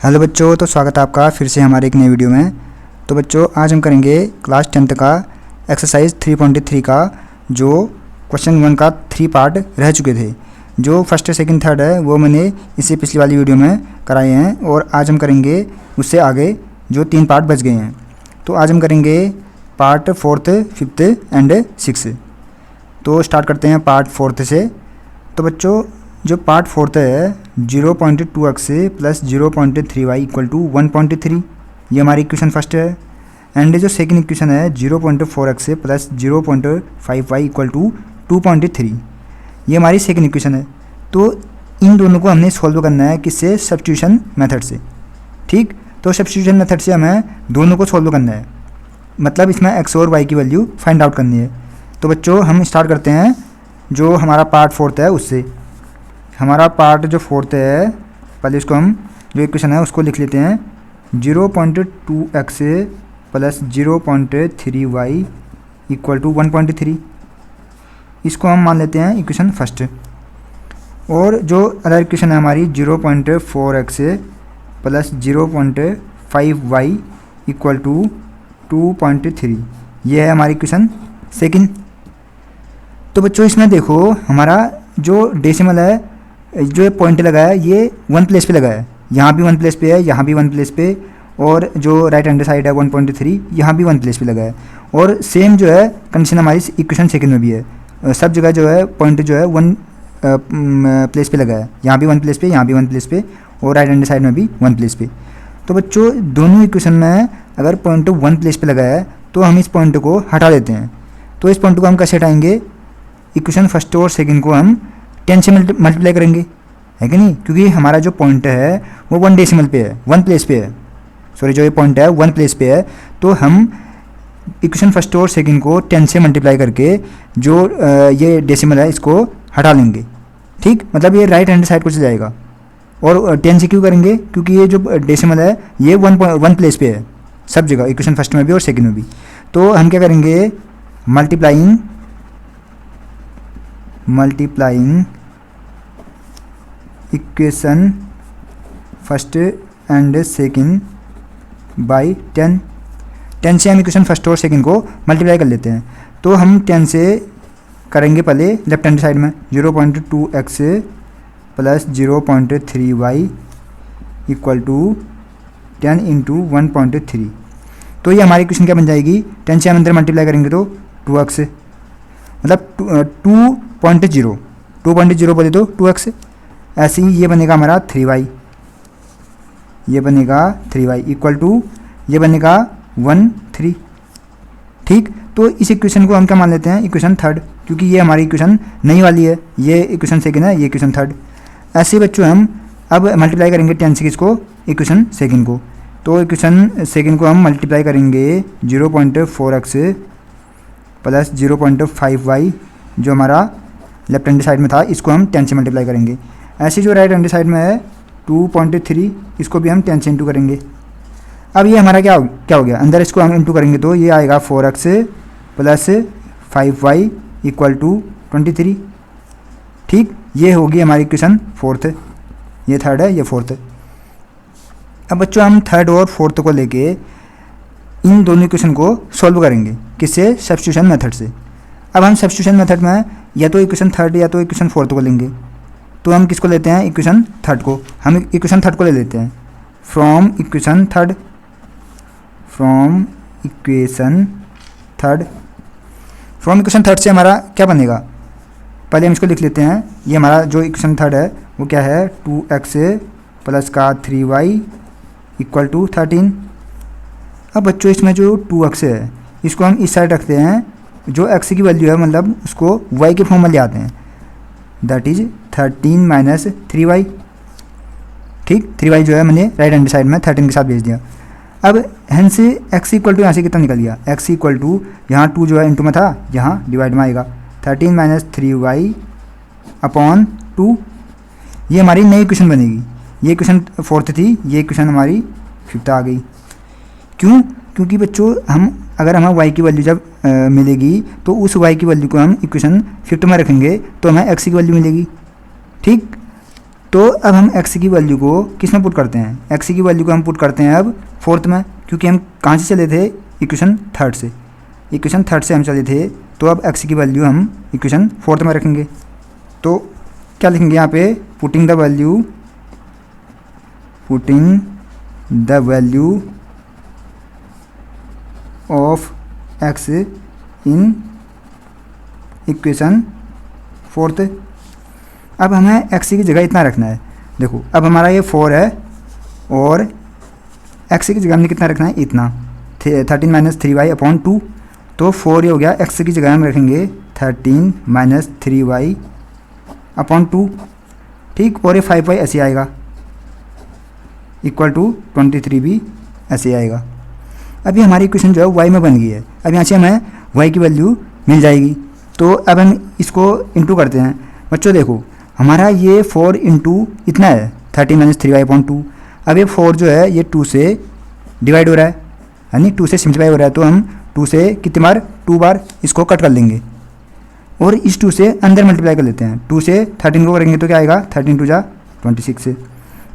Hello बच्चों, तो स्वागत है आपका फिर से हमारे एक नई वीडियो में। तो बच्चों, आज हम करेंगे क्लास 10th का एक्सरसाइज 3.3 का जो क्वेश्चन 1 का 3 पार्ट रह चुके थे। जो फर्स्ट सेकंड थर्ड है वो मैंने इससे पिछली वाली वीडियो में कराए हैं और आज हम करेंगे उससे आगे जो 3 पार्ट बच गए हैं। तो आज हम करेंगे पार्ट 4th 5th एंड 6। तो स्टार्ट करते हैं पार्ट 4th से। तो बच्चों, जो पार्ट 4th है 0.2x plus 0.3y equal to 1.3, ये हमारी इक्वेशन फर्स्ट है। एंड जो सेकंड इक्वेशन है 0.4x plus 0.5y equal to 2.3, ये हमारी सेकंड इक्वेशन है। तो इन दोनों को हमने सॉल्व करना है किससे? सब्स्टिट्यूशन मेथड से। ठीक, तो सब्स्टिट्यूशन मेथड से हमें दोनों को सॉल्व करना है, मतलब इसमें x और y की वैल्यू फाइंड आउट करनी है। तो बच्चों, हम स्टार्ट करते हैं जो हमारा पार्ट 4th है उससे। हमारा पार्ट जो 4th है, पहले इसको हम जो इक्वेशन है उसको लिख लेते हैं 0.2x plus 0.3y equal to 1.3। इसको हम मान लेते हैं इक्वेशन फर्स्ट। और जो अदर इक्वेशन है हमारी 0.4x plus 0.5y equal to 2.3, ये है हमारी इक्वेशन सेकंड। तो बच्चों, इसमें देखो हमारा जो डेसिमल है, जो ये पॉइंट लगा है ये 1 प्लेस पे लगा है, यहाँ भी 1 प्लेस पे है, यहाँ भी 1 प्लेस पे, और जो राइट हैंड साइड है 1.3 यहाँ भी 1 प्लेस पे लगा है। और सेम जो है कंडीशन हमारी इक्वेशन सेकंड में भी है, सब जगह जो है पॉइंट जो है 1 प्लेस पे लगा है, यहाँ भी 1 प्लेस पे, यहाँ भी 1 प्लेस पे, और राइट हैंड साइड में भी 1 प्लेस पे। तो बच्चों, दोनों इक्वेशन में अगर पॉइंट 1 प्लेस पे लगा है तो हम इस पॉइंट को हटा देते हैं। तो इस पॉइंट को हम कैसे हटाएंगे? इक्वेशन फर्स्ट और सेकंड को हम 10 से मल्टीप्लाई करेंगे, है कि नहीं? क्योंकि हमारा जो पॉइंट है वो 1 डेसिमल पे है, 1 प्लेस पे है, सॉरी जो ये पॉइंट है 1 प्लेस पे है। तो हम इक्वेशन फर्स्ट और सेकंड को 10 से मल्टीप्लाई करके जो ये डेसिमल है इसको हटा लेंगे। ठीक, मतलब ये राइट हैंड साइड को चला जाएगा। और 10 से क्यों करेंगे? क्योंकि ये जो डेसिमल है ये 1 प्लेस पे है सब जगह, इक्वेशन फर्स्ट में भी और सेकंड में भी। तो हम क्या करेंगे? Multiplying equation first and second by 10 से हम इक्वेशन फर्स्ट और सेकंड को मल्टीप्लाई कर लेते हैं। तो हम 10 से करेंगे पहले लेफ्ट हैंड साइड में 0.2x plus 0.3y equal to 10 into 1.3। तो ये हमारी इक्वेशन क्या बन जाएगी? 10 से हम अंदर मल्टीप्लाई करेंगे तो 2x, मतलब 2.0 बोले तो 2x। ऐसे ही ये बनेगा हमारा 3y, ये बनेगा 3y इक्वल टू ये बनेगा 1.3। ठीक, तो इस इक्वेशन को हम क्या मान लेते हैं? इक्वेशन थर्ड, क्योंकि ये हमारी इक्वेशन नई वाली है, ये इक्वेशन सेकंड है, ये इक्वेशन थर्ड। ऐसे ही बच्चों, हम अब मल्टीप्लाई करेंगे 10 से किसको? इक्वेशन सेकंड को। तो इक्वेशन सेकंड को हम मल्टीप्लाई करेंगे 0.4x प्लस 0.5y, जो हमारा लेफ्ट हैंड साइड में था, इसको हम 10 से मल्टीप्लाई करेंगे। ऐसे जो राइट हैंड साइड में है 2.3, इसको भी हम 10 से इंटू करेंगे। अब ये हमारा क्या हो गया? अंदर इसको हम इंटू करेंगे तो ये आएगा 4x plus 5y equal to 23। ठीक, ये होगी हमारी इक्वेशन फोर्थ। ये थर्ड है, ये फोर्थ। अब बच्चों, हम थर्ड और फोर्थ को लेके इन दोनों इक्वेशन को सॉल्व करेंगे किससे? सब्स्टिट्यूशन मेथड से। अब हम सब्स्टिट्यूशन मेथड में या तो इक्वेशन थर्ड या तो इक्वेशन फोर्थ को लेंगे। तो हम किसको लेते हैं? इक्वेशन थर्ड को। हम इक्वेशन थर्ड को ले लेते हैं फ्रॉम इक्वेशन थर्ड से हमारा क्या बनेगा? पहले हम इसको लिख लेते हैं। ये हमारा जो इक्वेशन थर्ड है वो क्या है? 2x प्लस का 3y इक्वल टू 13। अब बच्चों, इसमें जो 2x है इसको हम इस साइड रखते हैं, जो x की वैल्यू है मतलब उसको y के फॉर्म में ले आते हैं, दैट इज 13 माइनस 3y। ठीक, 3y जो है मैंने राइट हैंड साइड में 13 के साथ भेज दिया। अब हेंस x इक्वल टू यहाँ से कितना निकल गया? x इक्वल टू यहाँ 2 जो है इंटू में था, यहाँ डिवाइड में आएगा 13 माइनस 3y अपॉन 2। ये हमारी नई इक्वेशन बनेगी। ये इक्वेशन फोर्थ थी, ये इक्वेशन हमारी फिफ्थ आ गई। क्यों? क्योंकि बच्चों, अगर हमें y की वैल्यू जब मिलेगी तो उस y की वैल्यू को हम इक्वेशन फिफ्थ में रखेंगे तो हमें x की वैल्यू मिलेगी। ठीक, तो अब हम एक्स की वैल्यू को किस में पुट करते हैं, एक्स की वैल्यू को हम पुट करते हैं अब फोर्थ में, क्योंकि हम कहाँ से चले थे, इक्वेशन थर्ड से, इक्वेशन थर्ड से हम चले थे। तो अब एक्स की वैल्यू हम इक्वेशन फोर्थ में रखेंगे। तो क्या लिखेंगे यहाँ पे, putting the value of x in equation fourth. अब हमें एक्स की जगह इतना रखना है, देखो अब हमारा ये 4 है और एक्स की जगह हमने कितना रखना है, इतना 13 माइनस 3y अपॉन 2। तो 4 ये हो गया, एक्स की जगह हम रखेंगे 13 माइनस 3y अपॉन 2, ठीक। और ये 5y ऐसे आएगा इक्वल टू 23 भी ऐसे आएगा। अभी हमारी इक्वेशन जो है y में बन गई है। अब यहाँ से हमें y की वैल्यू मिल जाएगी। तो अब हम इसको इंटू करते हैं। बच्चों देखो हमारा ये 4 इंटू इतना है 13 माइनस 3y अपॉन 2। अब ये 4 जो है ये 2 से डिवाइड हो रहा है, यानी 2 से सिम्प्लीफाई हो रहा है। तो हम 2 से कितनी बार, 2 बार इसको कट कर लेंगे और इस 2 से अंदर मल्टीप्लाई कर लेते हैं। 2 से 13 को करेंगे तो क्या आएगा, 13 2 जा 26।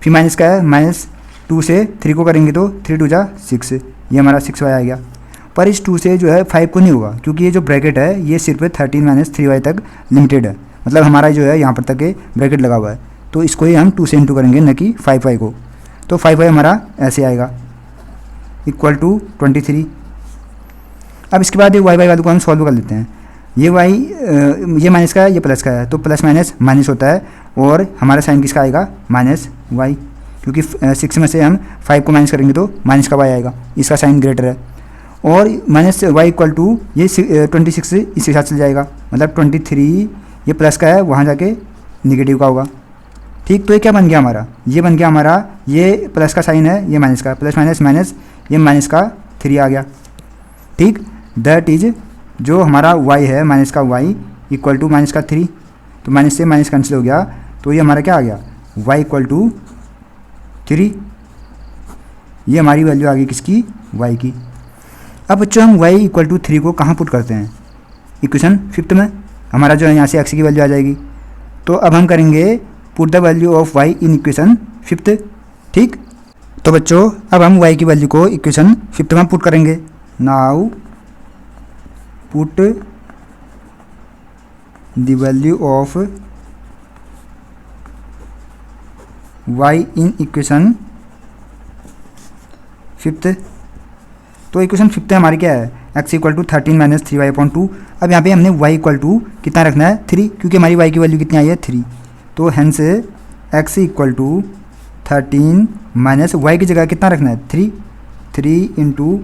फिर माइनस का है, माइनस 2 से 3 को करेंगे तो 3 2 जा 6, ये हमारा 6y आ गया। पर इस 2 से जो है 5 को नहीं होगा, क्योंकि ये जो ब्रैकेट है ये सिर्फ 13 माइनस 3y तक लिमिटेड है, मतलब हमारा जो है यहाँ पर तक ब्रैकेट लगा हुआ है। तो इसको ही हम 2 से इंटू करेंगे, न कि 5y को। तो 5y हमारा ऐसे आएगा इक्वल टू 23। अब इसके बाद ये y वैल्यू को हम सॉल्व कर लेते हैं। ये y ये माइनस का है, ये प्लस का है, तो प्लस माइनस माइनस होता है और हमारा साइन किसका आएगा, माइनस y, क्योंकि 6 में से हम 5 को माइनस करेंगे तो माइनस का y आएगा, इसका साइन ग्रेटर है। और माइनस y इक्वल टू ये 26 इसके साथ चल जाएगा, मतलब 23 ये प्लस का है, वहाँ जाके निगेटिव का होगा, ठीक। तो ये क्या बन गया हमारा, ये बन गया हमारा, ये प्लस का साइन है, ये माइनस का, प्लस माइनस माइनस, ये माइनस का 3 आ गया, ठीक। दैट इज जो हमारा y है, माइनस का y इक्वल टू माइनस का 3, तो माइनस से माइनस कैंसिल हो गया, तो ये हमारा क्या आ गया, y इक्वल टू 3। ये हमारी वैल्यू आ गई किसकी, y की। अब बच्चों हम y इक्वल टू 3 को कहाँ पुट करते हैं, इक्वेशन फिफ्थ में। हमारा जो है यहाँ से x की वैल्यू आ जाएगी। तो अब हम करेंगे put the value of y in equation fifth, ठीक। तो बच्चों अब हम y की वैल्यू को इक्वेशन फिफ्थ में पुट करेंगे। Now put the value of y in equation fifth. तो इक्वेशन फिफ्थ हमारी क्या है, x equal to 13 minus 3y upon 2। अब यहाँ पे हमने y इक्वल टू कितना रखना है, 3, क्योंकि हमारी y की वैल्यू कितनी आई है, 3। तो hence x equal to 13 minus y की जगह कितना रखना है, 3, 3 इंटू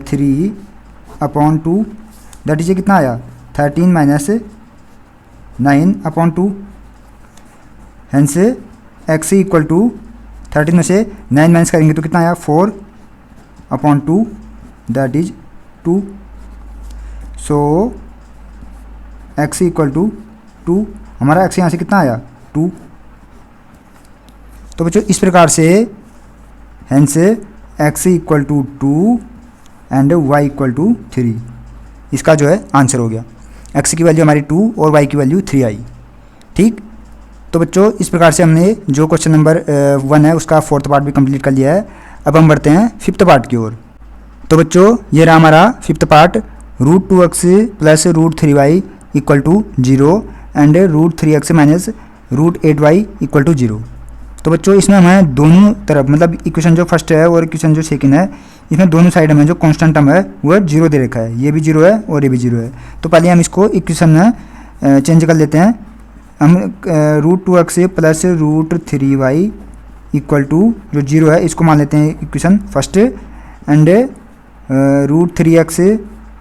3 अपॉन 2, दैट इज कितना आया, 13 minus 9 upon 2। Hence x equal to 13 में से 9 माइनस करेंगे तो कितना आया, 4 upon 2, that is 2। So x equal to 2, हमारा x यहाँ से कितना आया, 2। तो बच्चों इस प्रकार से hence x equal to 2 and y equal to 3, इसका जो है आंसर हो गया। x की वैल्यू हमारी 2 और y की वैल्यू 3 आई, ठीक। तो बच्चों इस प्रकार से हमने जो क्वेश्चन नंबर 1 है उसका फोर्थ पार्ट भी कंप्लीट कर लिया है। अब हम बढ़ते हैं फिफ्थ पार्ट की ओर। तो बच्चों ये रहा हमारा fifth part, √2x plus √3y equal to 0 and √3x minus √8y equal to 0। तो बच्चों इसमें हमें दोनों तरफ, मतलब इक्वेशन जो फर्स्ट है और इक्वेशन जो सेकंड है, इसमें दोनों साइड में जो कांस्टेंट टर्म है वो 0 दे रखा है, ये भी 0 है और ये भी 0 है। तो पहले हम इसको इक्वेशन में चेंज कर लेते हैं। हम √2x plus √3y equal to जो 0 है इसको मान लेते हैं equation first, and √3x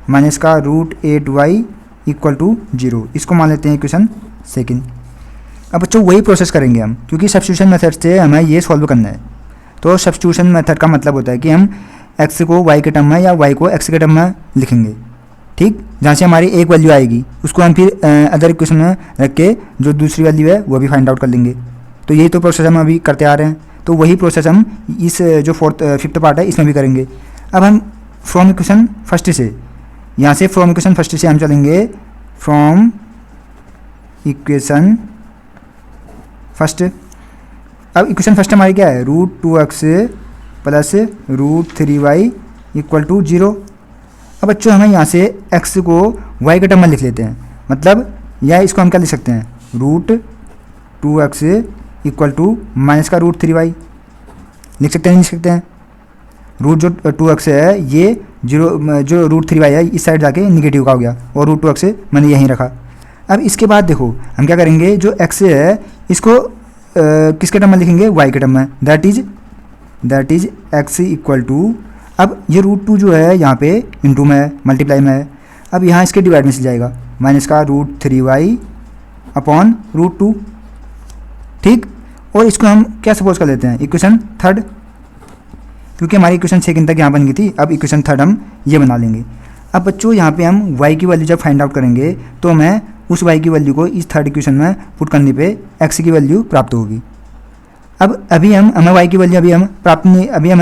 minus का √8y इक्वल टू 0 इसको मान लेते हैं इक्वेशन सेकंड। अब बच्चों वही प्रोसेस करेंगे हम, क्योंकि सब्स्टिट्यूशन मेथड से हमें ये सॉल्व करना है। तो सब्स्टिट्यूशन मेथड का मतलब होता है कि हम x को y के टर्म में या y को x के टर्म में लिखेंगे, ठीक। जहाँ से हमारी एक वैल्यू आएगी उसको हम फिर अदर इक्वेशन में रख के जो दूसरी वैल्यू है वो भी फाइंड आउट कर लेंगे। तो यही तो प्रोसेस हम अभी करते आ रहे हैं। तो वही प्रोसेस हम इस जो फिफ्थ पार्ट है इसमें भी करेंगे। अब हम फ्रॉम इक्वेशन फर्स्ट से, यहाँ से फ्रॉम इक्वेशन फर्स्ट से हम चलेंगे फ्रॉम इक्वेशन फर्स्ट। अब इक्वेशन फर्स्ट हमारी क्या है, √2x plus √3y equal to 0। अब बच्चों हमें यहाँ से x को y के टर्म में लिख लेते हैं, मतलब या इसको हम क्या लिख सकते हैं, √2x इक्वल टू माइनस का √3y लिख सकते हैं, नहीं लिख सकते हैं। रूट जो 2x है ये जो √3y है इस साइड जाके निगेटिव का हो गया और √2x मैंने यहीं रखा। अब इसके बाद देखो हम क्या करेंगे, जो x है इसको किसके टर्म में लिखेंगे, y के टर्म में, that is x equal to, अब ये √2 जो है यहाँ पे इंटू में है, मल्टीप्लाई में है। अब यहाँ इसके डिवाइड में से जाएगा माइनस का √3y अपॉन √2, ठीक। और इसको हम क्या सपोज कर लेते हैं, इक्वेशन थर्ड, क्योंकि हमारी इक्वेशन सेकंड तक यहाँ बन गई थी। अब इक्वेशन थर्ड हम ये बना लेंगे। अब बच्चों यहाँ पे हम y की वैल्यू जब फाइंड आउट करेंगे तो हमें उस y की वैल्यू को इस थर्ड इक्वेशन में पुट करने पे x की वैल्यू प्राप्त होगी। अब अभी हमें y की वैल्यू हमें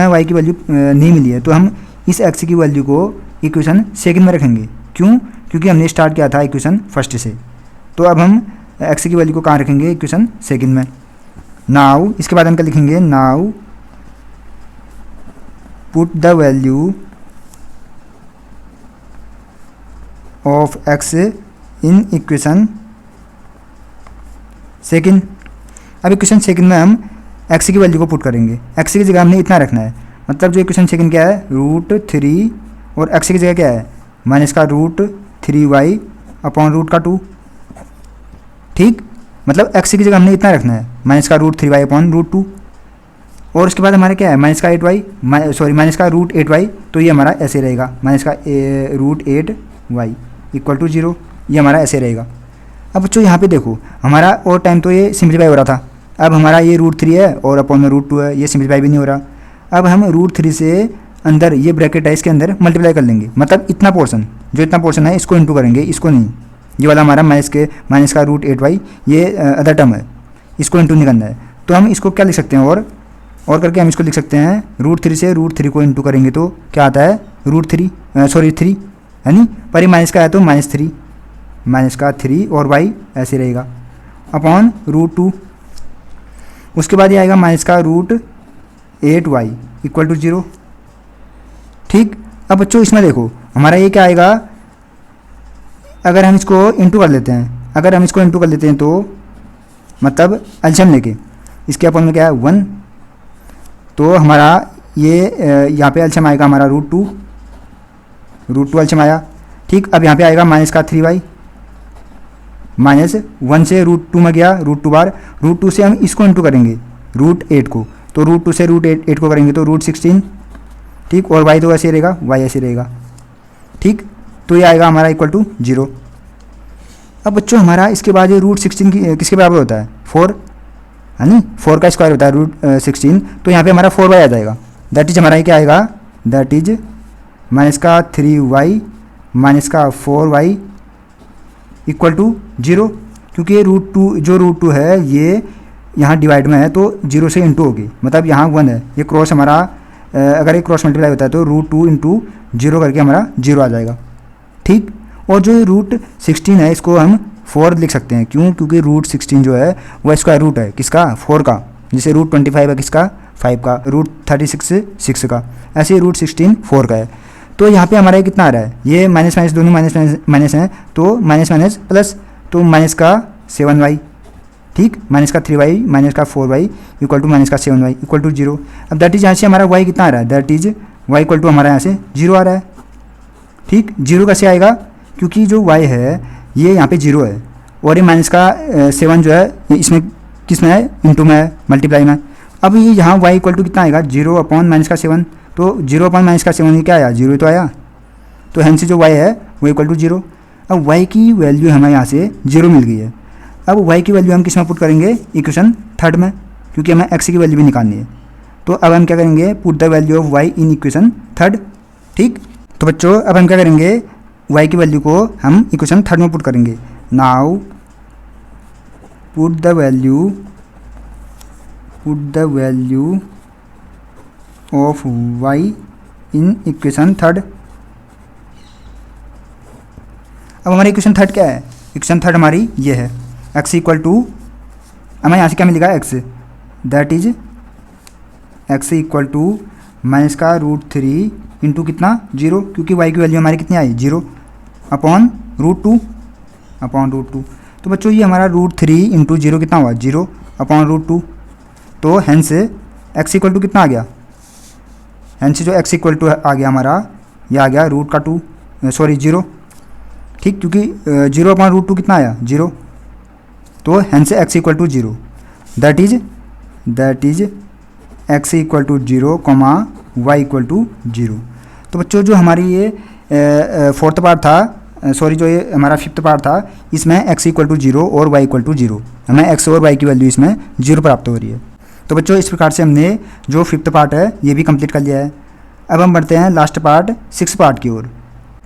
y की वैल्यू नहीं मिली है, तो हम इस x की वैल्यू को इक्वेशन सेकंड में रखेंगे। क्यों, क्योंकि हमने स्टार्ट किया था इक्वेशन फर्स्ट से, तो अब हम x की वैल्यू को कहाँ रखेंगे, इक्वेशन सेकंड में। नाउ इसके बाद हम क्या लिखेंगे, now put the value of x in equation second. अब इक्वेशन सेकंड में हम x की वैल्यू को पुट करेंगे। x की जगह हमने इतना रखना है, मतलब जो इक्वेशन सेकंड क्या है, √3 और x की जगह क्या है, माइनस का √3y अपॉन √2, ठीक। मतलब x की जगह हमने इतना रखना है, माइनस का √3y अपॉन √2। और उसके बाद हमारे क्या है, माइनस का √8y, तो ये हमारा ऐसे रहेगा, माइनस का √8y इक्वल टू 0, ये हमारा ऐसे रहेगा। अब बच्चों यहाँ पे देखो हमारा और टाइम तो ये सिंप्लीफाई हो रहा था, अब हमारा ये √3 है और अपॉन में √2 है, ये सिंप्लीफाई भी नहीं हो रहा। अब हम √3 से अंदर ये ब्रैकेट है इसके अंदर मल्टीप्लाई कर लेंगे, मतलब इतना पोर्शन है इसको इंटू करेंगे, इसको नहीं, ये वाला हमारा माइनस का √8y ये अदर टर्म है, इसको इंटू नहीं करना है। तो हम इसको क्या लिख सकते हैं, और करके हम इसको लिख सकते हैं, √3 से √3 को इंटू करेंगे तो क्या आता है, 3 है नी, पर ये माइनस का है तो -3 और y ऐसे रहेगा अपॉन √2। उसके बाद ये आएगा माइनस का √8y इक्वल टू 0, ठीक। अब बच्चों इसमें देखो हमारा ये क्या आएगा, अगर हम इसको इंटू कर लेते हैं, तो मतलब एलसीएम लेके इसके अपन में क्या है 1, तो हमारा ये यहाँ पे एलसीएम आएगा हमारा √2 एलसीएम आया, ठीक। अब यहाँ पे आएगा माइनस का 3y, -1 से √2 में गया √2 बार, √2 से हम इसको इंटू करेंगे √8 को, तो √2 से √8 को करेंगे तो √16, ठीक। और y तो ऐसे रहेगा, y ऐसे रहेगा, ठीक। तो ये आएगा हमारा इक्वल टू 0। अब बच्चों हमारा इसके बाद ये √16 किसके बराबर होता है, 4 है नी, 4 का स्क्वायर होता है √16, तो यहाँ पे हमारा 4y आ जाएगा, दैट इज हमारा ये क्या आएगा, दैट इज माइनस का 3y माइनस का 4y इक्वल टू 0, क्योंकि ये √2 है ये यहाँ डिवाइड में है तो 0 से इंटू होगी, मतलब यहाँ 1 है, ये क्रॉस हमारा अगर ये क्रॉस मल्टीप्लाई होता है तो √2 इंटू 0 करके हमारा 0 आ जाएगा, ठीक। और जो √16 है इसको हम 4 लिख सकते हैं, क्यों, क्योंकि √16 जो है वह स्क्वायर रूट है किसका, 4 का, जैसे √25 है किसका, 5 का, √36 6 का, ऐसे √16 4 का है। तो यहाँ पे हमारा कितना आ रहा है, ये माइनस दोनों माइनस हैं, तो माइनस प्लस, तो माइनस का 7y, ठीक, माइनस का 3y माइनस का 4y इक्वल टू माइनस का 7y इक्वल टू 0। अब दैट इज यहाँ से हमारा y कितना आ रहा है, that is y equal to हमारा यहाँ से 0 आ रहा है, ठीक। 0 कैसे आएगा, क्योंकि जो y है ये यहाँ पे 0 है और ये माइनस का 7 जो है इसमें किस में है, इंटू में है, मल्टीप्लाई में। अब ये यहाँ y इक्वल टू कितना आएगा, 0 अपॉन माइनस का 7, तो 0 अपॉन माइनस का 7 क्या आया, 0 तो आया, तो हेंस जो y है वो इक्वल टू 0। अब y की वैल्यू हमें यहाँ से 0 मिल गई है। अब y की वैल्यू हम किस में पुट करेंगे, इक्वेशन थर्ड में, क्योंकि हमें x की वैल्यू भी निकालनी है। तो अब हम क्या करेंगे, put the value of y in equation third, ठीक। तो बच्चों अब हम क्या करेंगे, y की वैल्यू को हम इक्वेशन थर्ड में पुट करेंगे। Now put the value of y in equation third. अब हमारी इक्वेशन थर्ड क्या है, इक्वेशन थर्ड हमारी ये है, x इक्वल टू हमें यहाँ से क्या मिलेगा x, that is x equal to minus का √3 इंटू कितना 0, क्योंकि y की वैल्यू हमारी कितनी आई 0 अपॉन √2। तो बच्चों ये हमारा √3 इंटू 0 कितना हुआ 0 अपॉन √2। तो हेंस x इक्वल टू कितना आ गया, हेंस जो x इक्वल टू आ गया हमारा, ये आ गया √0, ठीक, क्योंकि 0 अपॉन √2 कितना आया 0। तो hence x equal to 0, that is x equal to 0, y equal to 0। तो बच्चों जो हमारी ये फोर्थ पार्ट था, जो ये हमारा फिफ्थ पार्ट था, इसमें x इक्वल टू 0 और y इक्वल टू 0, हमें x और y की वैल्यू इसमें 0 प्राप्त हो रही है। तो बच्चों इस प्रकार से हमने जो फिफ्थ पार्ट है ये भी कंप्लीट कर लिया है। अब हम बढ़ते हैं लास्ट पार्ट, सिक्स्थ पार्ट की ओर।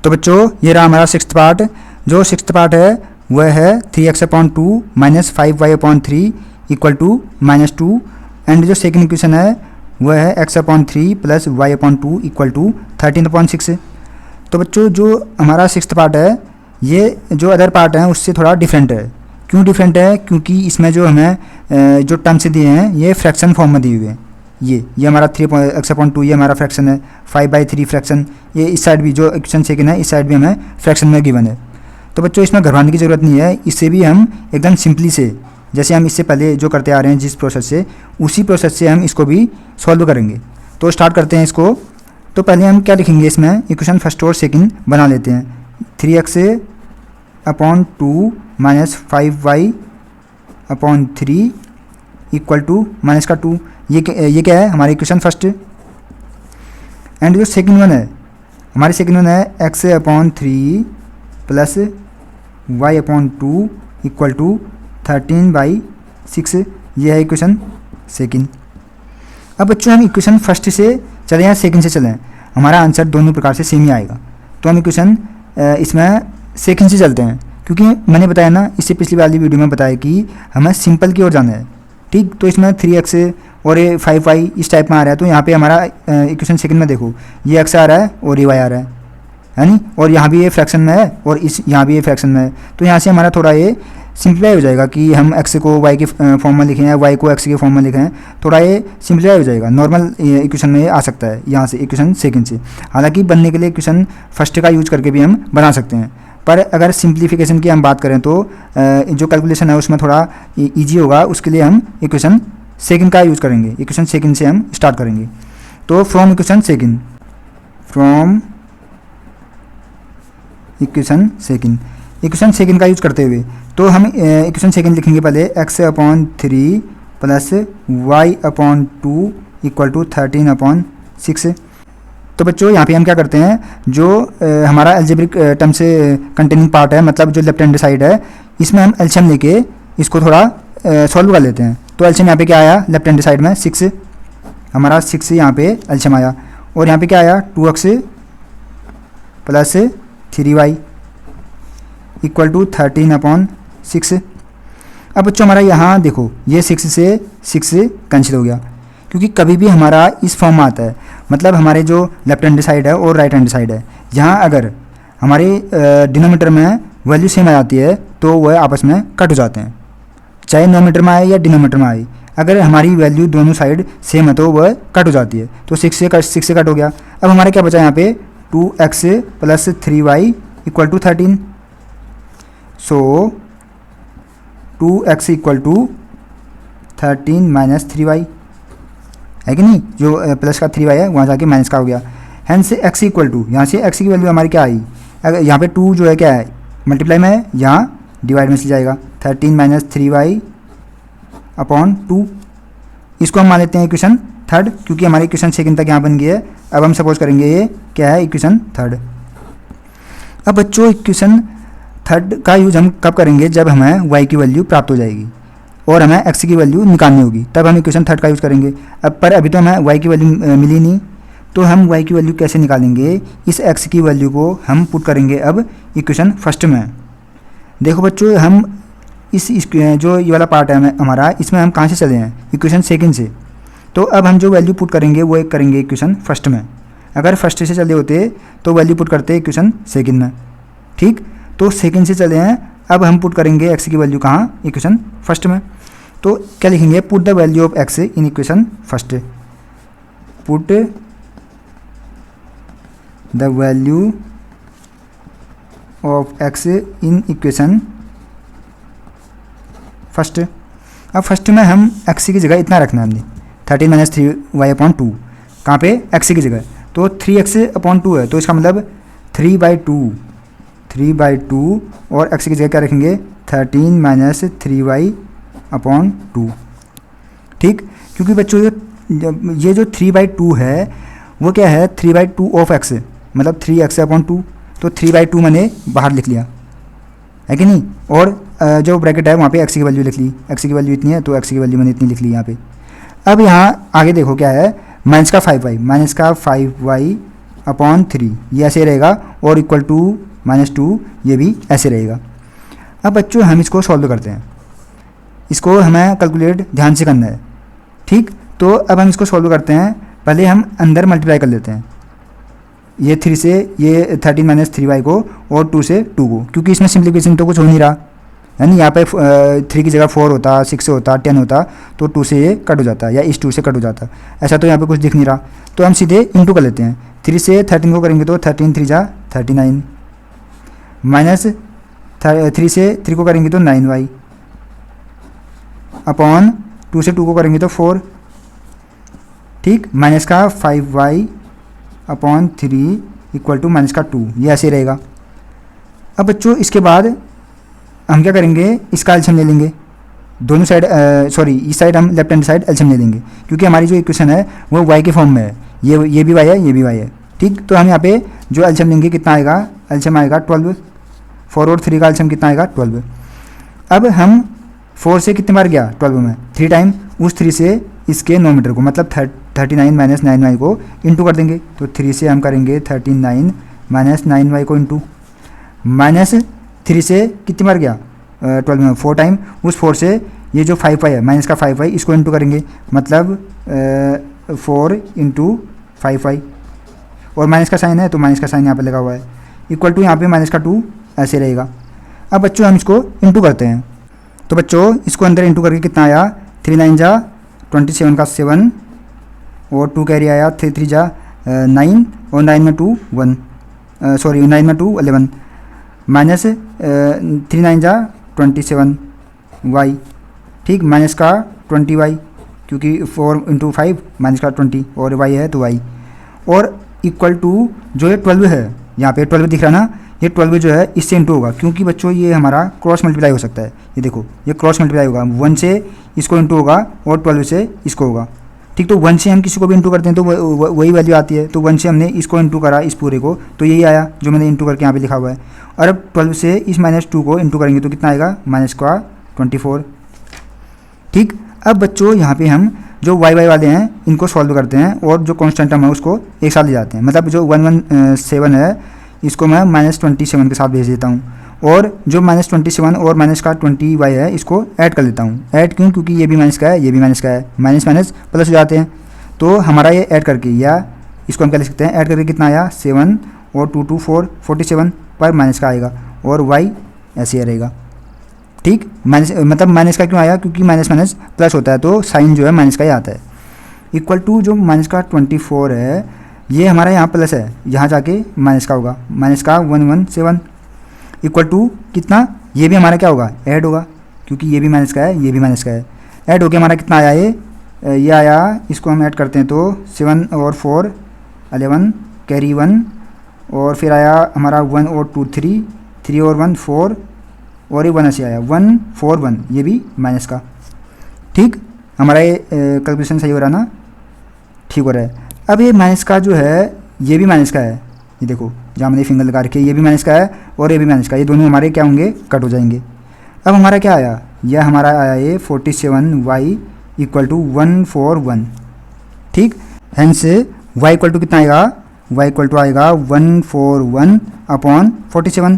तो बच्चों ये रहा हमारा सिक्स्थ पार्ट। जो सिक्स्थ पार्ट है वह है 3x/2 minus 5y/3 equal to -2, and जो सेकंड इक्वेशन है वह है x/3 plus y/2 equal to 13/6। तो बच्चों जो हमारा सिक्स्थ पार्ट है ये जो अदर पार्ट है उससे थोड़ा डिफरेंट है। क्यों डिफरेंट है, क्योंकि इसमें जो हमें जो टर्म्स दिए हैं ये फ्रैक्शन फॉर्म में दिए हुए हैं। ये हमारा 3x/2 ये हमारा फ्रैक्शन है, 5/3 फ्रैक्शन, ये इस साइड भी जो इक्वेशन सेकंड है इस साइड भी हमें फ्रैक्शन में गिवन है। तो बच्चों इसमें घबराने की ज़रूरत नहीं है, इससे भी हम एकदम सिंपली से, जैसे हम इससे पहले जो करते आ रहे हैं जिस प्रोसेस से, उसी प्रोसेस से हम इसको भी सॉल्व करेंगे। तो स्टार्ट करते हैं इसको। तो पहले हम क्या लिखेंगे, इसमें इक्वेशन फर्स्ट और सेकंड बना लेते हैं। 3x/2 minus 5y/3 equal to -2, ये क्या है हमारी इक्वेशन फर्स्ट। एंड जो सेकंड वन है हमारी सेकंड वन है x/3 plus y/2 equal to 13/6, ये है इक्वेशन सेकंड। अब बच्चों हम इक्वेशन फर्स्ट से चलें या सेकंड से चलें, हमारा आंसर दोनों प्रकार से सेम ही आएगा। तो हम इक्वेशन इसमें सेकंड से चलते हैं, क्योंकि मैंने बताया ना, इससे पिछली वाली वीडियो में बताया कि हमें सिंपल की ओर जाना है, ठीक। तो इसमें 3x और ये 5y इस टाइप में आ रहा है। तो यहाँ पे हमारा इक्वेशन सेकंड में देखो, ये x आ रहा है और ये y आ रहा है नी, और यहाँ भी ये फ्रैक्शन में है और यहाँ भी ये फ्रैक्शन में है। तो यहाँ से हमारा थोड़ा ये सिंप्लीफाई हो जाएगा कि हम x को y के फॉर्म में लिखें या y को x के फॉर्म में लिखें, थोड़ा ये सिंप्लीफाई हो जाएगा। नॉर्मल इक्वेशन में ये आ सकता है यहाँ से इक्वेशन सेकंड से। हालांकि बनने के लिए इक्वेशन फर्स्ट का यूज करके भी हम बना सकते हैं, पर अगर सिंप्लीफिकेशन की हम बात करें तो जो कैलकुलेशन है उसमें थोड़ा ईजी होगा, उसके लिए हम इक्वेशन सेकंड का यूज़ करेंगे। इक्वेशन सेकंड से हम स्टार्ट करेंगे। तो फ्रॉम इक्वेशन सेकंड का यूज़ करते हुए तो हम इक्वेशन सेकंड लिखेंगे पहले x/3 plus y/2 equal to 13/6। तो बच्चों यहाँ पे हम क्या करते हैं, जो हमारा एल्जेब्रिक टर्म से कंटेनिंग पार्ट है, मतलब जो लेफ्ट हैंड साइड है, इसमें हम एलसीएम लेके इसको थोड़ा सॉल्व कर लेते हैं। तो एलसीएम यहाँ पे क्या आया, लेफ्ट हैंड साइड में 6, हमारा 6 यहाँ पे एलसीएम आया, और यहाँ पे क्या आया 2x plus 3y equal to 13/6। अब बच्चों हमारा यहाँ देखो ये 6 से 6 कैंसिल हो गया, क्योंकि कभी भी हमारा इस फॉर्म में आता है, मतलब हमारे जो लेफ्ट हैंड साइड है और राइट हैंड साइड है, जहाँ अगर हमारे डिनोमीटर में वैल्यू सेम आ जाती है तो वह आपस में कट हो जाते हैं, चाहे नोमीटर में आए या डिनोमीटर में आए। अगर हमारी वैल्यू दोनों साइड सेम है तो वह कट हो जाती है। तो 6 से कट हो गया। अब हमारे क्या बचा यहाँ पे 2x plus 3y equal to 13। So 2x equal to 13 minus 3y है कि नहीं, जो प्लस का 3y है वहाँ जाके माइनस का हो गया। हेंस x इक्वल टू, यहाँ से x की वैल्यू हमारी क्या आई, अगर यहाँ पे 2 जो है क्या है मल्टीप्लाई में है, यहाँ डिवाइड में से जाएगा 13 माइनस 3y अपॉन 2। इसको हम मान लेते हैं इक्वेशन थर्ड, क्योंकि हमारी इक्वेशन सेकंड तक यहाँ बन गई है। अब हम सपोज करेंगे ये क्या है इक्वेशन थर्ड। अब बच्चों इक्वेशन थर्ड का यूज हम कब करेंगे, जब हमें y की वैल्यू प्राप्त हो जाएगी और हमें x की वैल्यू निकालनी होगी, तब हम इक्वेशन थर्ड का यूज़ करेंगे। अब पर अभी तो हमें y की वैल्यू मिली नहीं, तो हम y की वैल्यू कैसे निकालेंगे, इस x की वैल्यू को हम पुट करेंगे अब इक्वेशन फर्स्ट में। देखो बच्चों हम इस जो ये वाला पार्ट है हमारा, इसमें हम कहाँ से चले हैं, इक्वेशन सेकंड से। तो अब हम जो वैल्यू पुट करेंगे वो एक करेंगे इक्वेशन फर्स्ट में। अगर फर्स्ट से चले होते तो वैल्यू पुट करते इक्वेशन सेकंड में, ठीक। तो सेकंड से चले हैं, अब हम पुट करेंगे x की वैल्यू कहाँ, इक्वेशन फर्स्ट में। तो क्या लिखेंगे, put the value of x in equation first, put the value of x in equation first. अब फर्स्ट में हम एक्स की जगह इतना रखना है हमने 13 माइनस 3y/2, कहाँ पे एक्स की जगह, तो 3x/2 है, तो इसका मतलब 3/2 और एक्स की जगह क्या रखेंगे 13 माइनस 3y/2। ठीक, क्योंकि बच्चों ये जो 3/2 है वो क्या है 3/2 ऑफ एक्स, मतलब 3x/2, तो 3/2 मैंने बाहर लिख लिया है कि नहीं, और जो ब्रैकेट है वहाँ पे एक्स की वैल्यू लिख ली, एक्स की वैल्यू इतनी है तो एक्स की वैल्यू मैंने इतनी लिख ली यहाँ पे। अब यहाँ आगे देखो क्या है, माइनस का 5y, ये ऐसे रहेगा, और इक्वल टू -2 ये भी ऐसे रहेगा। अब बच्चों हम इसको सॉल्व करते हैं, इसको हमें कैलकुलेट ध्यान से करना है। ठीक, तो अब हम इसको सॉल्व करते हैं, पहले हम अंदर मल्टीप्लाई कर लेते हैं, ये 3 से ये 13 माइनस 3y को और 2 से 2 को, क्योंकि इसमें सिंप्लीफिकेशन तो कुछ हो नहीं रहा है ना, यहाँ पे 3 की जगह 4 होता, 6 होता, 10 होता, तो 2 से ये कट हो जाता या इस 2 से कट हो जाता, ऐसा तो यहाँ पे कुछ दिख नहीं रहा, तो हम सीधे इंटू कर लेते हैं। 3 से 13 को करेंगे तो 13 3 जा 39, माइनस 3 से 3 को करेंगे तो 9y, अपॉन 2 से 2 को करेंगे तो 4, ठीक, माइनस का 5y/3 इक्वल टू माइनस का 2, ये ऐसे रहेगा। अब बच्चों इसके बाद हम क्या करेंगे, इसका एलसीएम ले लेंगे, दोनों साइड सॉरी इस साइड हम लेफ्ट हैंड साइड एलसीएम ले लेंगे, क्योंकि हमारी जो इक्वेशन है वो y के फॉर्म में है, ये भी y है, ये भी y है। ठीक, तो हम यहाँ पे जो एलसीएम लेंगे कितना आएगा, एलसीएम आएगा 12, 4 और 3 का एलसीएम कितना आएगा 12। अब हम 4 से कितने बार गया 12 में 3 टाइम, उस 3 से इसके नोमीटर को मतलब 39 माइनस 9y को इंटू कर देंगे, तो 3 से हम करेंगे 39 माइनस 9y को इंटू, माइनस 3 से कितनी बार गया 12 में 4 टाइम, उस 4 से ये जो 5y है माइनस का 5y इसको इंटू करेंगे, मतलब 4 इंटू 5y, और माइनस का साइन है तो माइनस का साइन यहाँ पे लगा हुआ है, इक्वल टू यहाँ पे माइनस का 2 ऐसे रहेगा। अब बच्चों हम इसको इंटू करते हैं, तो बच्चों इसको अंदर इंटू करके कितना आया 3 9 जा 27 का 7, और 2 कैरी आया 3 3 जा 9, और 9 में 2 1, सॉरी 9 में 2 11, माइनस 3 9 जा 27y, ठीक, माइनस का 20y, क्योंकि 4 इंटू 5 माइनस का 20 और y है तो y, और इक्वल टू जो ये 12 है, यहाँ पे 12 दिख रहा ना, ये 12 जो है इससे इंटू होगा, क्योंकि बच्चों ये हमारा क्रॉस मल्टीप्लाई हो सकता है, ये देखो ये क्रॉस मल्टीप्लाई होगा, 1 से इसको इंटू होगा और 12 से इसको होगा। ठीक, तो 1 से हम किसी को भी इंटू करते हैं तो वही वैल्यू आती है, तो 1 से हमने इसको इंटू करा इस पूरे को, तो यही आया जो मैंने इंटू करके यहाँ पे लिखा हुआ है, और अब 12 से इस -2 को इंटू करेंगे तो कितना आएगा माइनस का 24। ठीक, अब बच्चों यहाँ पे हम जो y वाले हैं इनको सॉल्व करते हैं, और जो कॉन्स्टेंट टर्म है उसको एक साथ ले जाते हैं, मतलब जो 117 है इसको मैं -27 के साथ भेज देता हूँ, और जो -27 और माइनस का 20y है इसको ऐड कर लेता हूँ। ऐड क्यों, क्योंकि ये भी माइनस का है, ये भी माइनस का है, माइनस माइनस प्लस हो जाते हैं, तो हमारा ये ऐड करके, या इसको हम क्या लिख सकते हैं, ऐड करके कितना आया 7 और 2 2 4 47 पर माइनस का आएगा, और y ऐसे रहेगा। ठीक, माइनस मतलब माइनस का क्यों आया, क्योंकि माइनस माइनस प्लस होता है तो साइन जो है माइनस का ही आता है। इक्वल टू जो माइनस का 24 है ये हमारा यहाँ प्लस है, यहाँ जाके माइनस का होगा, माइनस का 117 इक्वल टू कितना, ये भी हमारा क्या होगा ऐड होगा, क्योंकि ये भी माइनस का है, ये भी माइनस का है, ऐड होके हमारा कितना आया ये आया, इसको हम ऐड करते हैं तो 7 और 4 11 कैरी 1, और फिर आया हमारा 1 और 2 3 3 और 1 4, और ये 1 ऐसे आया 1 4 1, ये भी माइनस का। ठीक, हमारा ये कैलकुलेशन सही हो रहा ना, ठीक हो रहा है। अब ये माइनस का जो है ये भी माइनस का है, ये देखो जहाँ मैंने फिंगर लगा रखी है ये भी माइनस का है और ये भी माइनस का, ये दोनों हमारे क्या होंगे कट हो जाएंगे। अब हमारा क्या आया, यह हमारा आया ये 47y इक्वल टू 141। ठीक, हेंस y इक्वल टू कितना आएगा, y इक्वल टू आएगा 141 अपॉन 47।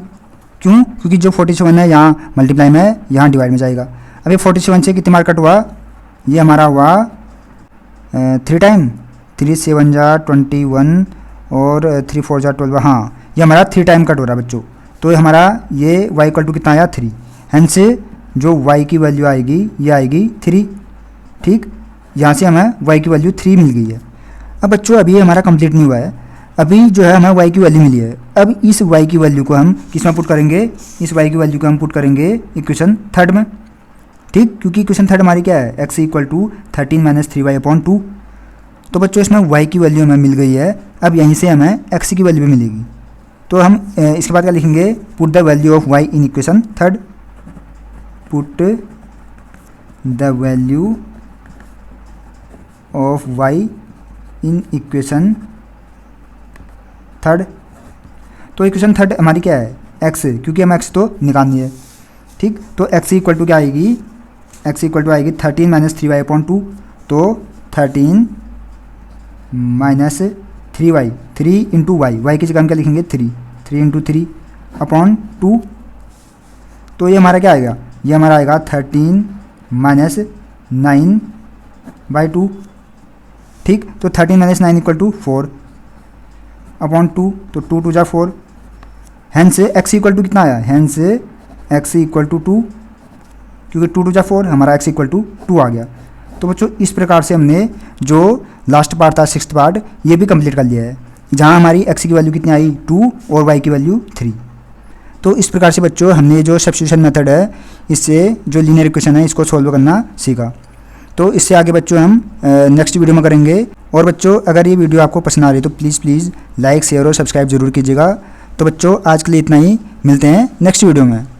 क्यों, क्योंकि जो 47 है यहाँ मल्टीप्लाई में यहाँ डिवाइड में जाएगा। अब ये 47 से कितनी बार कट हुआ, ये हमारा हुआ 3 टाइम, 3 7 जा 21 और 3 4 जा 12, हाँ ये हमारा 3 टाइम कट हो रहा है बच्चों। तो हमारा ये y इक्वल टू कितना आया 3, हेंस जो y की वैल्यू आएगी ये आएगी 3। ठीक, यहाँ से हमें y की वैल्यू 3 मिल गई है। अब बच्चों अभी हमारा कंप्लीट नहीं हुआ है, अभी जो है हमें y की वैल्यू मिली है। अब इस y की वैल्यू को हम किस में पुट करेंगे, इस y की वैल्यू को हम पुट करेंगे इक्वेशन थर्ड में। ठीक, क्योंकि इक्वेशन थर्ड हमारी क्या है, x इक्वल टू 13 - 3y/2। तो बच्चों इसमें y की वैल्यू हमें मिल गई है, अब यहीं से हमें x की वैल्यू भी मिलेगी। तो हम इसके बाद क्या लिखेंगे, put the value of y in equation third, put the value of y in equation third. तो इक्वेशन थर्ड हमारी क्या है, x, क्योंकि हम x तो निकालनी है। ठीक, तो x इक्वल टू क्या आएगी, x इक्वल टू आएगी 13 - 3y/2। तो 13 - 3y, 3 इंटू y की जगह हम क्या लिखेंगे 3 इंटू 3/2। तो ये हमारा क्या आएगा, ये हमारा आएगा 13 - 9/2। ठीक, तो 13 - 9 इक्वल टू 4/2। तो 2 2 जा 4, हैंस x इक्वल टू कितना आया, हैंस x इक्वल टू 2, क्योंकि 2 2 जा 4, हमारा x इक्वल टू 2 आ गया। तो बच्चों इस प्रकार से हमने जो लास्ट पार्ट था, सिक्स्थ पार्ट, ये भी कंप्लीट कर लिया है, जहाँ हमारी x की वैल्यू कितनी आई 2 और y की वैल्यू 3। तो इस प्रकार से बच्चों हमने जो सब्स्टिट्यूशन मेथड है, इससे जो लीनियर इक्वेशन है इसको सॉल्व करना सीखा। तो इससे आगे बच्चों हम नेक्स्ट वीडियो में करेंगे। और बच्चों अगर ये वीडियो आपको पसंद आ रही है तो प्लीज़ लाइक, शेयर और सब्सक्राइब जरूर कीजिएगा। तो बच्चों आज के लिए इतना ही, मिलते हैं नेक्स्ट वीडियो में।